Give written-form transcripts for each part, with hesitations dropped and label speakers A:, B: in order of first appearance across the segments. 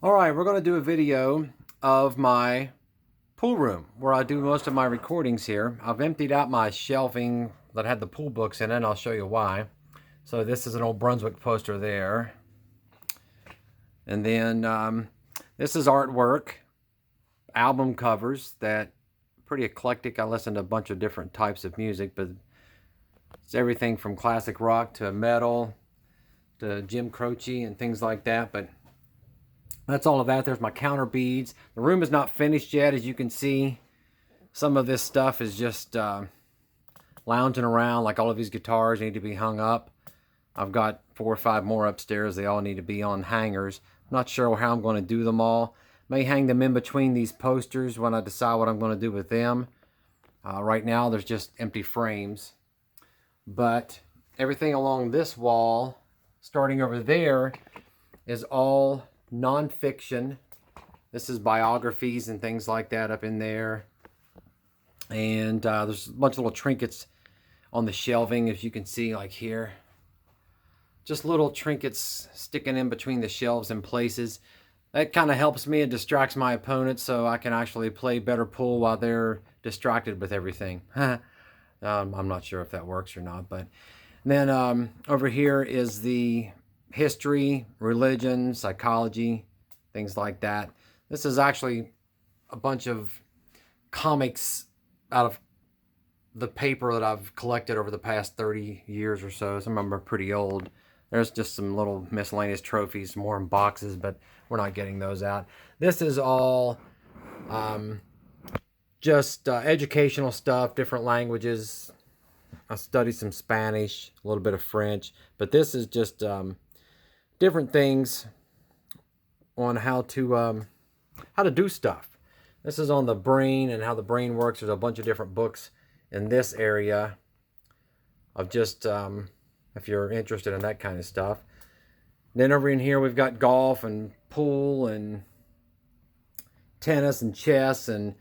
A: Alright, we're going to do a video of my pool room where I do most of my recordings here. I've emptied out my shelving that had the pool books in it, and I'll show you why. So this is an old Brunswick poster there. And then this is artwork, album covers that pretty eclectic. I listen to a bunch of different types of music, but it's everything from classic rock to metal to Jim Croce and things like that. But that's all of that. There's my counter beads. The room is not finished yet, as you can see. Some of this stuff is just lounging around, like all of these guitars need to be hung up. I've got 4 or 5 more upstairs. They all need to be on hangers. I'm not sure how I'm going to do them all. May hang them in between these posters when I decide what I'm going to do with them. Right now, there's just empty frames. But everything along this wall, starting over there, is all nonfiction. This is biographies and things like that up in there. And there's a bunch of little trinkets on the shelving, as you can see, like here. Just little trinkets sticking in between the shelves in places. That kind of helps me and distracts my opponents, so I can actually play better pool while they're distracted with everything. I'm not sure if that works or not. But then over here is the history, religion, psychology, things like that. This is actually a bunch of comics out of the paper that I've collected over the past 30 years or so. Some of them are pretty old. There's just some little miscellaneous trophies, more in boxes, but we're not getting those out. This is all just educational stuff, different languages. I studied some Spanish, a little bit of French, but this is just different things on how to do stuff. This is on the brain and how the brain works. There's a bunch of different books in this area of just if you're interested in that kind of stuff. Then over in here we've got golf and pool and tennis and chess and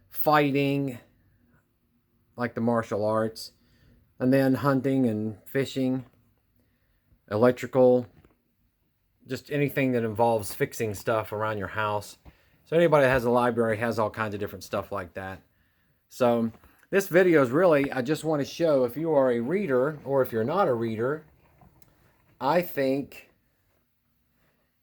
A: fighting, like the martial arts, and then hunting and fishing, electrical, just anything that involves fixing stuff around your house. So anybody that has a library has all kinds of different stuff like that. So this video is really, I just want to show, if you are a reader or if you're not a reader, I think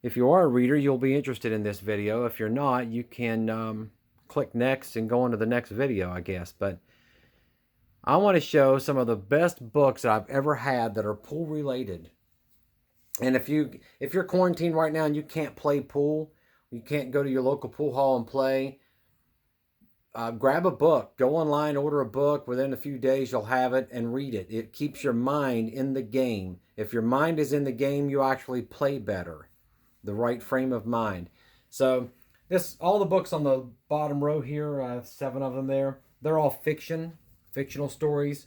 A: if you are a reader, you'll be interested in this video. If you're not, you can click next and go on to the next video, I guess. But I want to show some of the best books that I've ever had that are pool related. And if you're quarantined right now and you can't play pool, you can't go to your local pool hall and play, grab a book. Go online, order a book. Within a few days, you'll have it and read it. It keeps your mind in the game. If your mind is in the game, you actually play better. The right frame of mind. So all the books on the bottom row here, 7 of them there, they're all fictional stories.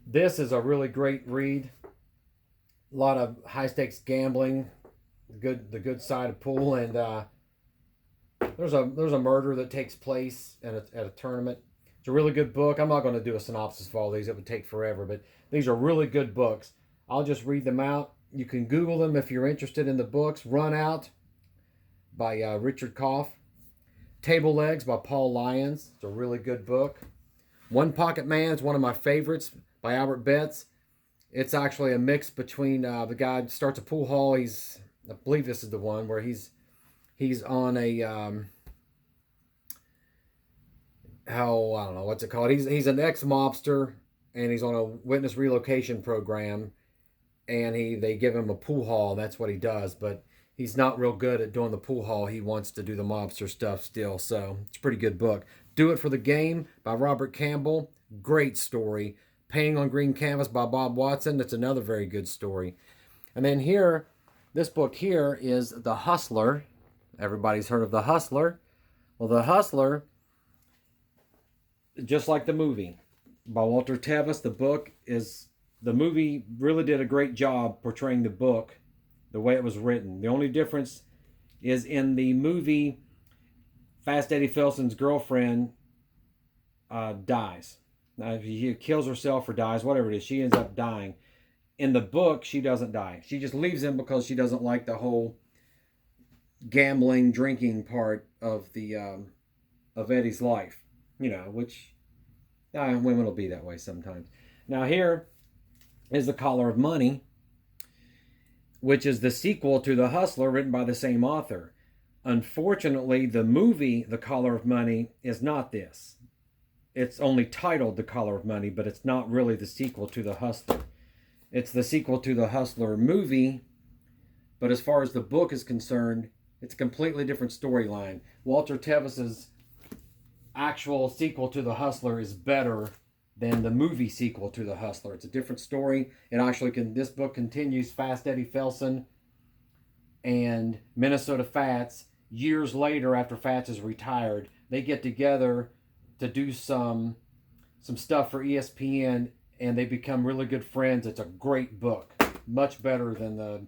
A: This is a really great read. A lot of high-stakes gambling, the good side of pool, and there's a murder that takes place at a tournament. It's a really good book. I'm not going to do a synopsis for all these. It would take forever, but these are really good books. I'll just read them out. You can Google them if you're interested in the books. Run Out by Richard Koff. Table Legs by Paul Lyons. It's a really good book. One Pocket Man is one of my favorites by Albert Betts. It's actually a mix between the guy who starts a pool hall. I believe this is the one where he's on a I don't know what's it called. He's an ex-mobster and he's on a witness relocation program, and they give him a pool hall, and that's what he does. But he's not real good at doing the pool hall. He wants to do the mobster stuff still. So it's a pretty good book. Do It for the Game by Robert Campbell. Great story. Painting on Green Canvas by Bob Watson. That's another very good story. And then here, this book here is The Hustler. Everybody's heard of The Hustler. Well, The Hustler, just like the movie by Walter Tevis, the movie really did a great job portraying the book the way it was written. The only difference is in the movie, Fast Eddie Filson's girlfriend dies. Now, she kills herself or dies, whatever it is, she ends up dying. In the book, she doesn't die. She just leaves him because she doesn't like the whole gambling, drinking part of Eddie's life, which women will be that way sometimes. Now here is The Collar of Money, which is the sequel to The Hustler, written by the same author. Unfortunately, the movie The Collar of Money is not this. It's only titled The Collar of Money, but it's not really the sequel to The Hustler. It's the sequel to the Hustler movie, but as far as the book is concerned, it's a completely different storyline. Walter Tevis's actual sequel to The Hustler is better than the movie sequel to The Hustler. It's a different story. This book continues Fast Eddie Felson and Minnesota Fats years later after Fats is retired. They get together to do some stuff for ESPN, and they become really good friends. It's a great book. Much better than the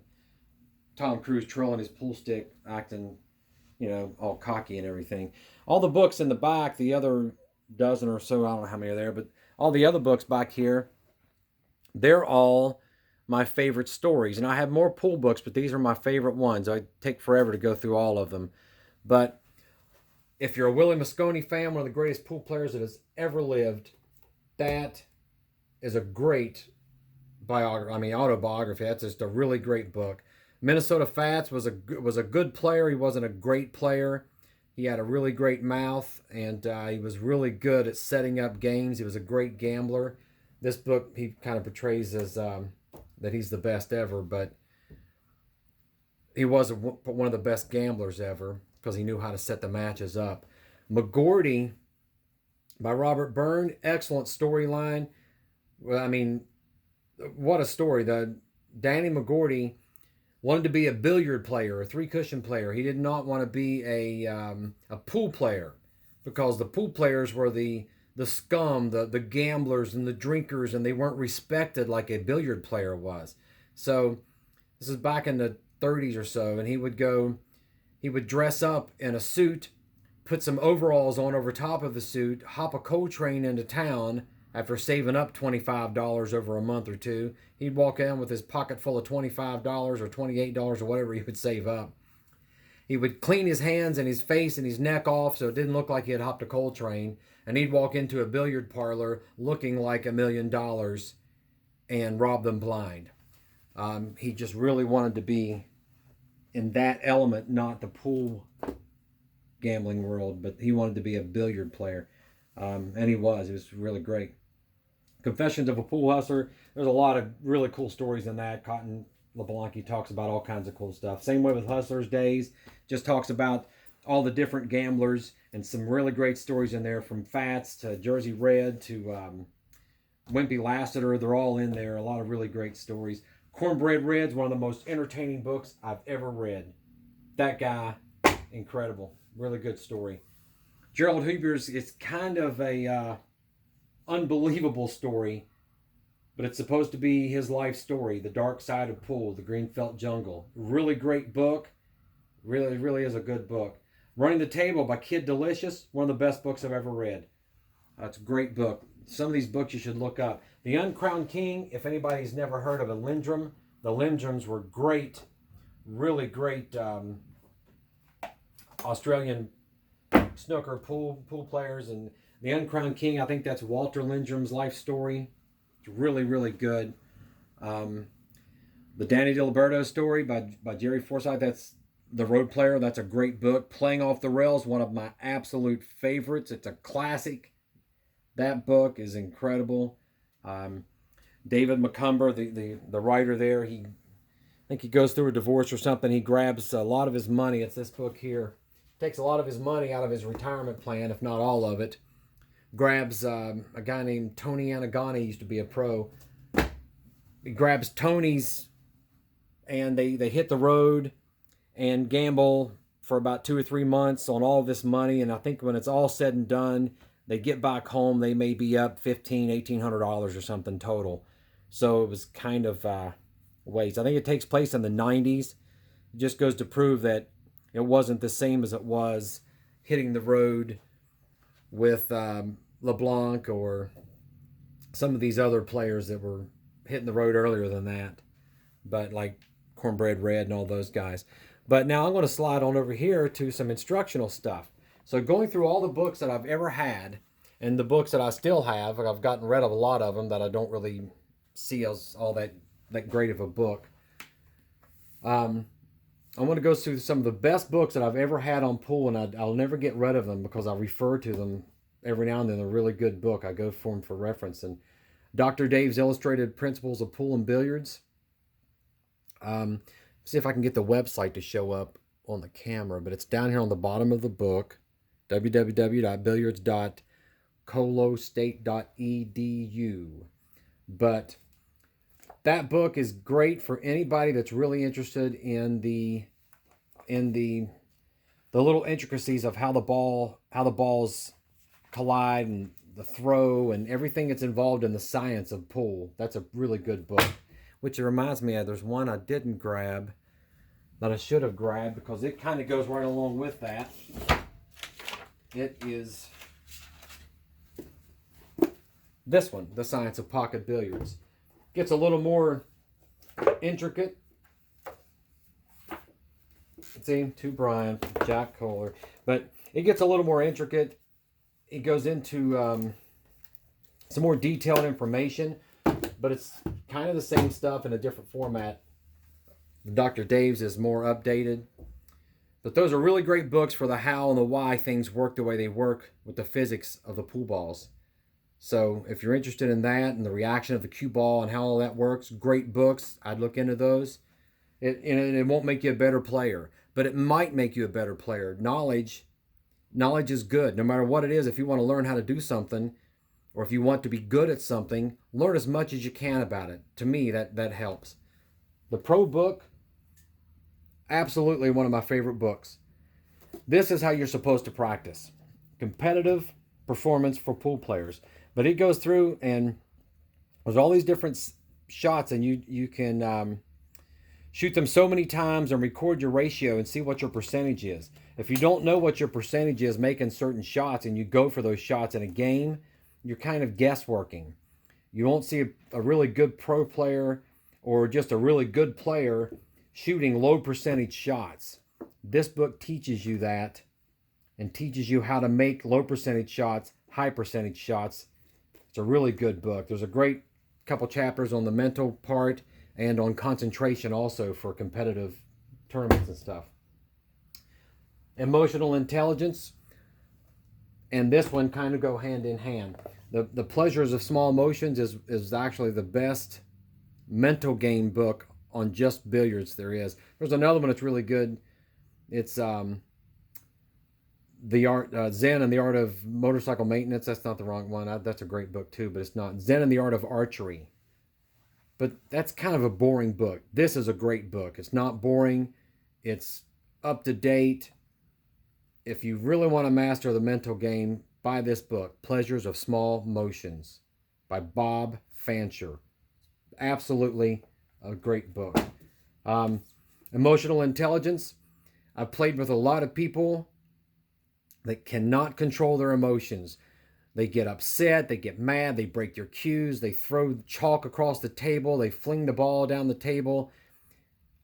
A: Tom Cruise trolling his pool stick, acting, all cocky and everything. All the books in the back, the other dozen or so, I don't know how many are there, but all the other books back here, they're all my favorite stories. And I have more pool books, but these are my favorite ones. I take forever to go through all of them. But if you're a Willie Mosconi fan, one of the greatest pool players that has ever lived, that is a great autobiography. That's just a really great book. Minnesota Fats was a good player. He wasn't a great player. He had a really great mouth, and he was really good at setting up games. He was a great gambler. This book, he kind of portrays as that he's the best ever, but he was one of the best gamblers ever because he knew how to set the matches up. McGordy by Robert Byrne, excellent storyline. Well, what a story. Danny McGordy wanted to be a billiard player, a three-cushion player. He did not want to be a pool player because the pool players were the scum, the gamblers and the drinkers, and they weren't respected like a billiard player was. So this is back in the 30s or so, and he would dress up in a suit, put some overalls on over top of the suit, hop a coal train into town after saving up $25 over a month or two. He'd walk in with his pocket full of $25 or $28 or whatever he would save up. He would clean his hands and his face and his neck off so it didn't look like he had hopped a coal train. And he'd walk into a billiard parlor looking like $1 million and rob them blind. He just really wanted to be in that element, not the pool gambling world, but he wanted to be a billiard player. And he was. It was really great. Confessions of a Pool Hustler. There's a lot of really cool stories in that. Cotton LeBlanc talks about all kinds of cool stuff. Same way with Hustler's Days. Just talks about all the different gamblers and some really great stories in there, from Fats to Jersey Red to Wimpy Lassiter. They're all in there. A lot of really great stories. Cornbread Red's one of the most entertaining books I've ever read. That guy, incredible. Really good story. Gerald Hoover's is kind of a unbelievable story, but it's supposed to be his life story, The Dark Side of Pool, The Greenfelt Jungle. Really great book. Really, really is a good book. Running the Table by Kid Delicious, one of the best books I've ever read. It's a great book. Some of these books you should look up. The Uncrowned King, if anybody's never heard of a Lindrum, the Lindrums were great, really great Australian snooker pool players. And The Uncrowned King, I think that's Walter Lindrum's life story. It's really, really good. The Danny DiLiberto story by Jerry Forsyth, that's The Road Player. That's a great book. Playing Off the Rails, one of my absolute favorites. It's a classic. That book is incredible. David McCumber, the writer there, I think he goes through a divorce or something. He grabs a lot of his money. It's this book here. Takes a lot of his money out of his retirement plan, if not all of it. Grabs a guy named Tony Anagani, used to be a pro. He grabs Tony's, and they hit the road and gamble for about 2 or 3 months on all this money. And I think when it's all said and done, they get back home, they may be up $1,800 or something total. So it was kind of a waste. I think it takes place in the 90s. It just goes to prove that it wasn't the same as it was hitting the road with LeBlanc or some of these other players that were hitting the road earlier than that. But like Cornbread Red and all those guys. But now I'm going to slide on over here to some instructional stuff. So going through all the books that I've ever had and the books that I still have, I've gotten rid of a lot of them that I don't really see as all that great of a book. I want to go through some of the best books that I've ever had on pool, and I'll never get rid of them because I refer to them every now and then. They're a really good book. I go for them for reference. And Dr. Dave's Illustrated Principles of Pool and Billiards. See if I can get the website to show up on the camera, but it's down here on the bottom of the book, www.billiards.colostate.edu. But that book is great for anybody that's really interested in the little intricacies of how the balls collide and the throw and everything that's involved in the science of pool. That's a really good book. Which reminds me, there's one I didn't grab that I should have grabbed because it kind of goes right along with that. It is this one, The Science of Pocket Billiards. Gets a little more intricate. See, to Brian, Jack Kohler. But it gets a little more intricate. It goes into some more detailed information, but it's kind of the same stuff in a different format. Dr. Dave's is more updated. But those are really great books for the how and the why things work the way they work with the physics of the pool balls. So if you're interested in that and the reaction of the cue ball and how all that works, great books. I'd look into those. It won't make you a better player, but it might make you a better player. Knowledge is good. No matter what it is, if you want to learn how to do something, or if you want to be good at something, learn as much as you can about it. To me, that helps. The Pro book, absolutely one of my favorite books. This is how you're supposed to practice. Competitive performance for pool players. But it goes through and there's all these different shots, and you can shoot them so many times and record your ratio and see what your percentage is. If you don't know what your percentage is making certain shots and you go for those shots in a game, you're kind of guessworking. You won't see a really good pro player or just a really good player shooting low percentage shots. This book teaches you that and teaches you how to make low percentage shots, high percentage shots. It's a really good book. There's a great couple chapters on the mental part and on concentration also for competitive tournaments and stuff. Emotional intelligence and this one kind of go hand in hand. The Pleasures of Small Motions is actually the best mental game book on just billiards there is. There's another one that's really good. It's the art Zen and the Art of Motorcycle Maintenance. That's not the wrong one. That's a great book too, but it's not. Zen and the Art of Archery. But that's kind of a boring book. This is a great book. It's not boring. It's up to date. If you really want to master the mental game, buy this book, Pleasures of Small Motions by Bob Fancher. Absolutely a great book. Emotional intelligence. I've played with a lot of people that cannot control their emotions. They get upset, they get mad, they break your cues, they throw chalk across the table, they fling the ball down the table.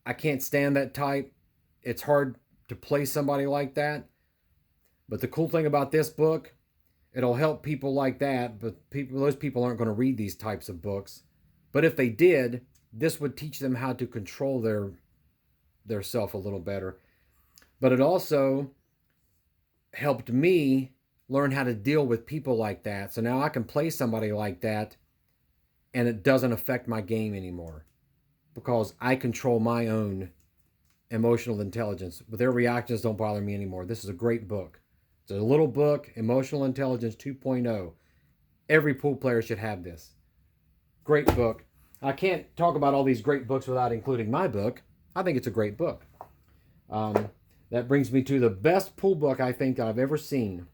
A: I can't stand that type. It's hard to play somebody like that. But the cool thing about this book, it'll help people like that, but those people aren't going to read these types of books. But if they did, this would teach them how to control their self a little better. But it also helped me learn how to deal with people like that. So now I can play somebody like that and it doesn't affect my game anymore because I control my own emotional intelligence. But their reactions don't bother me anymore. This is a great book. It's a little book, Emotional Intelligence 2.0. Every pool player should have this. Great book. I can't talk about all these great books without including my book. I think it's a great book. That brings me to the best pool book I think I've ever seen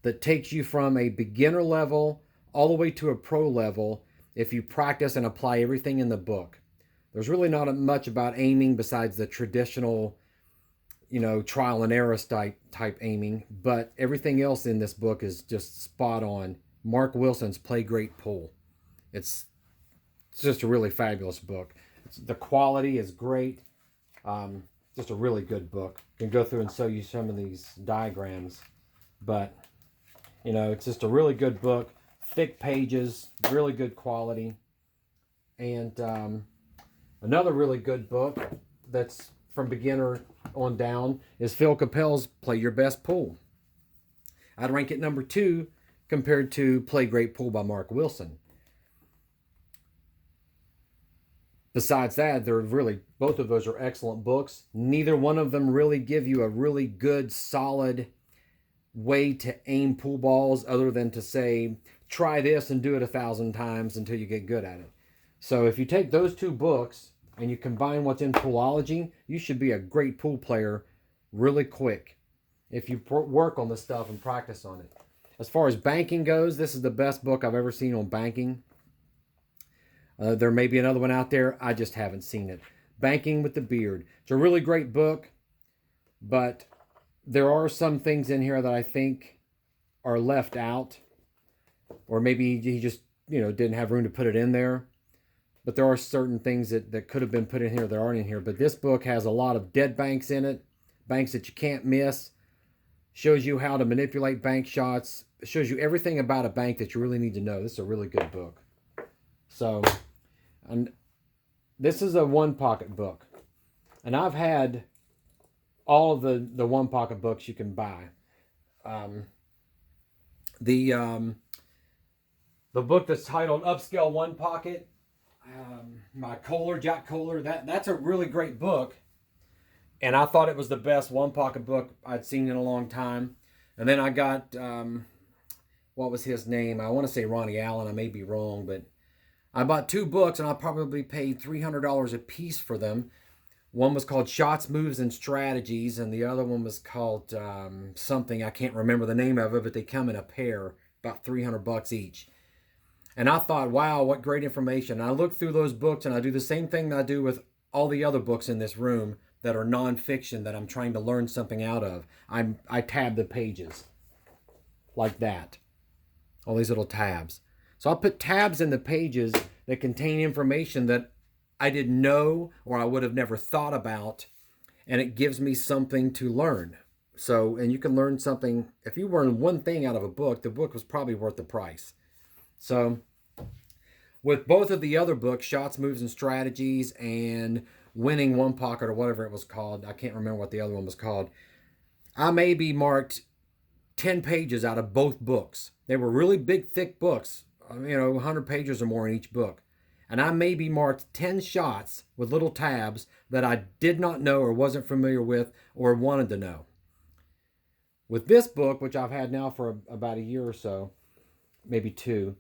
A: that takes you from a beginner level all the way to a pro level if you practice and apply everything in the book. There's really not much about aiming besides the traditional, trial and error type aiming, but everything else in this book is just spot on. Mark Wilson's Play Great Pool. It's just a really fabulous book. The quality is great. just a really good book. I can go through and show you some of these diagrams, but you know, it's just a really good book. Thick pages, really good quality. And another really good book that's from beginner on down is Phil Capel's Play Your Best Pool. I'd rank it number 2 compared to Play Great Pool by Mark Wilson. Besides that, they're really, both of those are excellent books. Neither one of them really give you a really good, solid way to aim pool balls other than to say, try this and do it 1,000 times until you get good at it. So if you take those 2 books and you combine what's in Poolology, you should be a great pool player really quick if you work on the stuff and practice on it. As far as banking goes, this is the best book I've ever seen on banking. There may be another one out there. I just haven't seen it. Banking with the Beard. It's a really great book, but there are some things in here that I think are left out, or maybe he just, you know, didn't have room to put it in there. But there are certain things that could have been put in here that aren't in here. But this book has a lot of dead banks in it, banks that you can't miss. Shows you how to manipulate bank shots. Shows you everything about a bank that you really need to know. This is a really good book. So, and this is a one pocket book. And I've had all of the one pocket books you can buy. The book that's titled Upscale One Pocket, my Jack Kohler, that's a really great book. And I thought it was the best one pocket book I'd seen in a long time. And then I got, what was his name? I want to say Ronnie Allen. I may be wrong, but I bought 2 books and I probably paid $300 a piece for them. One was called Shots, Moves, and Strategies, and the other one was called something. I can't remember the name of it, but they come in a pair, about $300 each. And I thought, wow, what great information. And I looked through those books, and I do the same thing that I do with all the other books in this room that are nonfiction that I'm trying to learn something out of. I tab the pages like that. All these little tabs. So I'll put tabs in the pages that contain information that I didn't know or I would have never thought about, and it gives me something to learn. So, and you can learn something. If you learn one thing out of a book, the book was probably worth the price. So with both of the other books, Shots, Moves, and Strategies, and Winning One Pocket, or whatever it was called, I can't remember what the other one was called, I maybe marked 10 pages out of both books. They were really big, thick books, 100 pages or more in each book. And I maybe marked 10 shots with little tabs that I did not know or wasn't familiar with or wanted to know. With this book, which I've had now for about a year or so, maybe 2,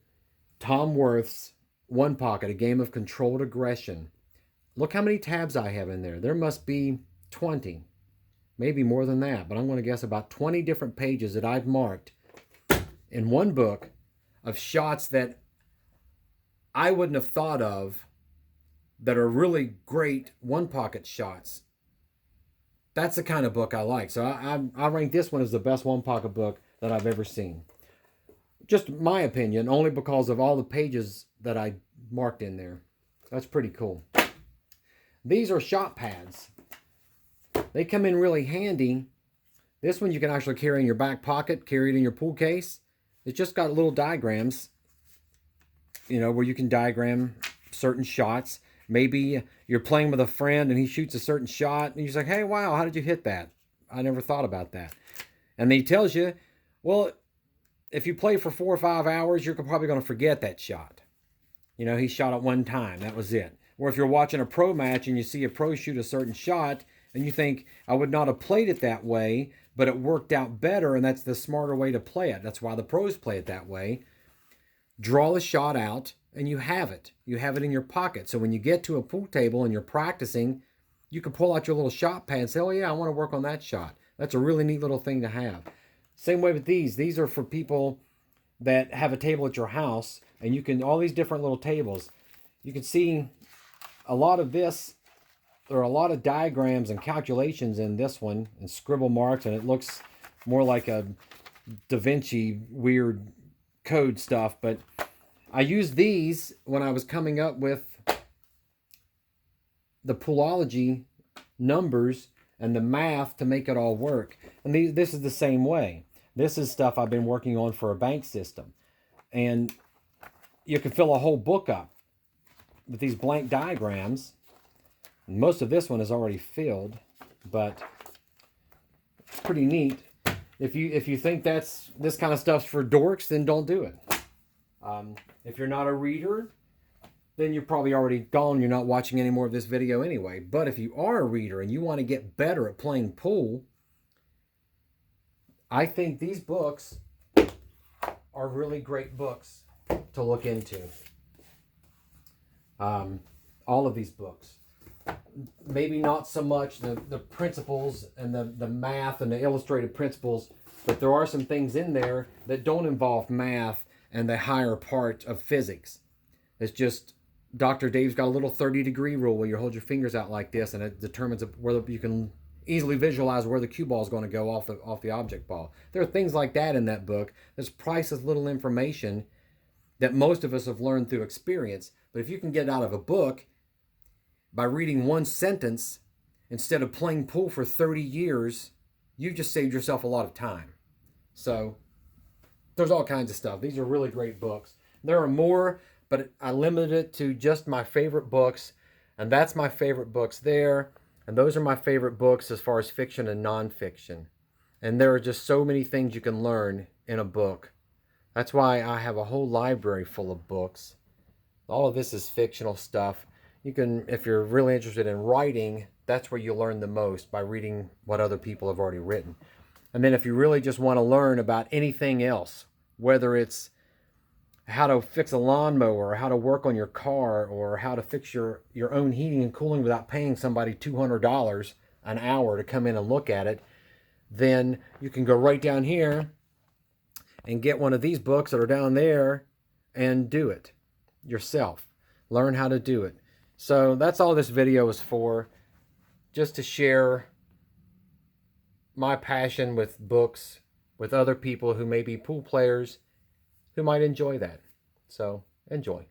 A: Tom Worth's One Pocket, A Game of Controlled Aggression. Look how many tabs I have in there. There must be 20, maybe more than that, but I'm going to guess about 20 different pages that I've marked in one book of shots that I wouldn't have thought of that are really great one pocket shots. That's the kind of book I like. So I rank this one as the best one pocket book that I've ever seen. Just my opinion, only because of all the pages that I marked in there. That's pretty cool. These are shot pads. They come in really handy. This one you can actually carry in your back pocket, carry it in your pool case. It's just got little diagrams, where you can diagram certain shots. Maybe you're playing with a friend and he shoots a certain shot and you're like, hey, wow, how did you hit that? I never thought about that. And then he tells you, well, if you play for 4 or 5 hours, you're probably going to forget that shot. He shot it one time. That was it. Or if you're watching a pro match and you see a pro shoot a certain shot and you think, I would not have played it that way, but it worked out better, and that's the smarter way to play it. That's why the pros play it that way. Draw the shot out, and you have it. You have it in your pocket. So when you get to a pool table and you're practicing, you can pull out your little shot pad and say, oh yeah, I want to work on that shot. That's a really neat little thing to have. Same way with these. These are for people that have a table at your house, and you can, all these different little tables. You can see a lot of this. There are a lot of diagrams and calculations in this one, and scribble marks, and it looks more like a Da Vinci weird code stuff, but I used these when I was coming up with the Poolology numbers and the math to make it all work. And this is the same way. This is stuff I've been working on for a bank system. And you can fill a whole book up with these blank diagrams. Most of this one is already filled, but it's pretty neat. If you think this kind of stuff's for dorks, then don't do it. If you're not a reader, then you're probably already gone. You're not watching any more of this video anyway. But if you are a reader and you want to get better at playing pool, I think these books are really great books to look into. All of these books. Maybe not so much the principles and the math and the illustrated principles, but there are some things in there that don't involve math and the higher part of physics. It's just Dr. Dave's got a little 30-degree rule where you hold your fingers out like this, and it determines whether you can easily visualize where the cue ball is going to go off the object ball. There are things like that in that book. There's priceless little information that most of us have learned through experience. But if you can get it out of a book by reading one sentence instead of playing pool for 30 years, you just saved yourself a lot of time. So there's all kinds of stuff. These are really great books. There are more, but I limited it to just my favorite books, and that's my favorite books there. And those are my favorite books as far as fiction and nonfiction. And there are just so many things you can learn in a book. That's why I have a whole library full of books. All of this is fictional stuff. You can, if you're really interested in writing, that's where you learn the most, by reading what other people have already written. And then if you really just want to learn about anything else, whether it's how to fix a lawnmower, or how to work on your car, or how to fix your own heating and cooling without paying somebody $200 an hour to come in and look at it, then you can go right down here and get one of these books that are down there and do it yourself. Learn how to do it. So that's all this video is for, just to share my passion with books with other people who may be pool players who might enjoy that. So enjoy.